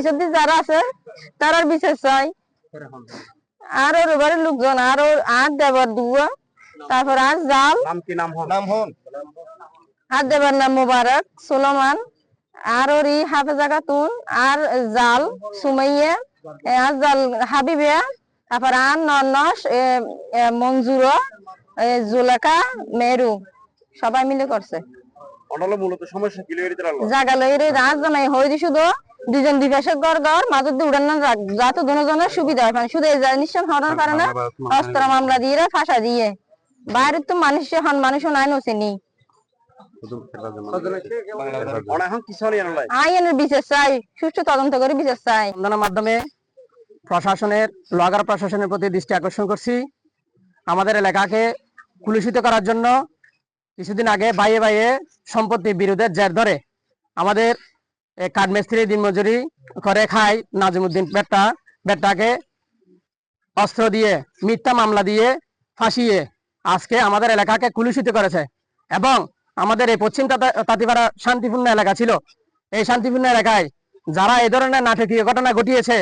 পরিষদ যারা আছে তারার বিচার চাই। আর ওর বাড়ির লোকজন আর ওর আর দেবার দুয়া, তারপর আর জাল আর দেবার নাম মুবারক সুলেমান, আর ওর হাফেজা খাতুন, আর জাল সুমাইয়া, আর জাল হাবিবিয়া, তারপর আর নন্নস মঞ্জুরা, জুলেখা, মেরু সবাই মিলে করছে। জায়গা লইরে রাত জানাই হয়ে শুধু দুজন দুই পাশে ঘর ঘর মাঝে উড়ান না যাতে দুজনের সুবিধা হয়, মানে শুধু নিশ্চয় হরার পারে না অস্ত্র মামলা দিয়ে ফাঁসা দিয়ে বাইরে তো মানুষও নাই নচেনি। আইনের বিচার চাই, সুষ্ঠু তদন্ত করে বিচার চাই। মাধ্যমে প্রশাসনের লোহাগাড়া প্রশাসনের প্রতি দৃষ্টি আকর্ষণ করছি। আমাদের এলাকাকে কুলুষিত করার জন্য কিছুদিন আগে বাইয়ে বাইয়ে সম্পত্তি বিরোধের জের ধরে আমাদের কাঠমিস্ত্রি দিনমজুরি করে খায় নাজিমুদ্দিন বেট্টাকে অস্ত্র দিয়ে মিথ্যা মামলা দিয়ে ফাঁসিয়ে আজকে আমাদের এলাকাকে কুলুষিত করেছে। এবং আমাদের এই পশ্চিম তাঁতিপাড়া শান্তিপূর্ণ এলাকা ছিল, এই শান্তিপূর্ণ এলাকায় যারা এই ধরনের নাটকীয় ঘটনা ঘটিয়েছে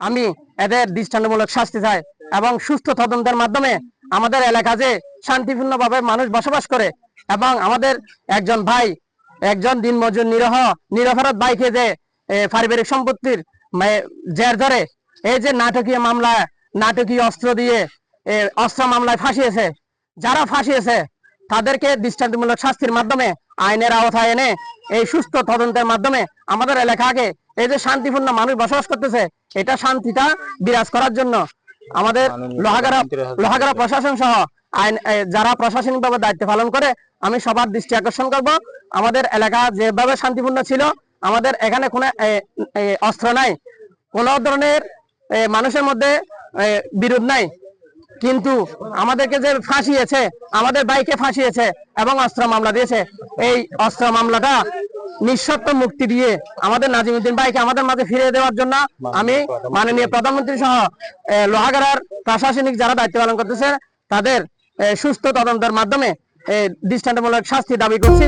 আমি এদের দৃষ্টান্তমূলক শাস্তি চাই এবং সুস্থ তদন্তের মাধ্যমে আমাদের এলাকা যে শান্তিপূর্ণভাবে মানুষ বসবাস করে এবং আমাদের একজন ভাই, একজন দিনমজুর নিরপরাধ ভাইকে যে পারিবারিক সম্পত্তির জের ধরে এই যে নাটকীয় মামলা, নাটকীয় অস্ত্র দিয়ে অস্ত্র মামলায় ফাঁসিয়েছে, যারা ফাঁসিয়েছে তাদেরকে দৃষ্টান্তমূলক শাস্তির মাধ্যমে আইনের আওতায় এনে এই সুস্থ তদন্তের মাধ্যমে আমাদের এলাকাকে এই যে শান্তিপূর্ণ মানুষ বসবাস করতেছে এটা শান্তিটা বিরাজ করার জন্য আমাদের লোহাগাড়া প্রশাসন সহ আইন যারা প্রশাসনিকভাবে দায়িত্ব পালন করে আমি সবার দৃষ্টি আকর্ষণ করব। আমাদের এলাকা যেভাবে শান্তিপূর্ণ ছিল, আমাদের এখানে কোনো অস্ত্র নাই, কোন ধরনের মানুষের মধ্যে বিরোধ নাই, কিন্তু আমাদেরকে যে ফাঁসিয়েছে, আমাদের ভাইকে ফাঁসিয়েছে এবং অস্ত্র মামলা দিয়েছে, এই অস্ত্র মামলাটা নিঃশর্ত মুক্তি দিয়ে আমাদের নাজিমুদ্দিন ভাইকে আমাদের মাঝে ফিরিয়ে দেওয়ার জন্য আমি মাননীয় প্রধানমন্ত্রী সহ লোহাগাড়ার প্রশাসনিক যারা দায়িত্ব পালন করতেছে তাদের সুস্থ তদন্তের মাধ্যমে দৃষ্টান্তমূলক শাস্তি দাবি করছি।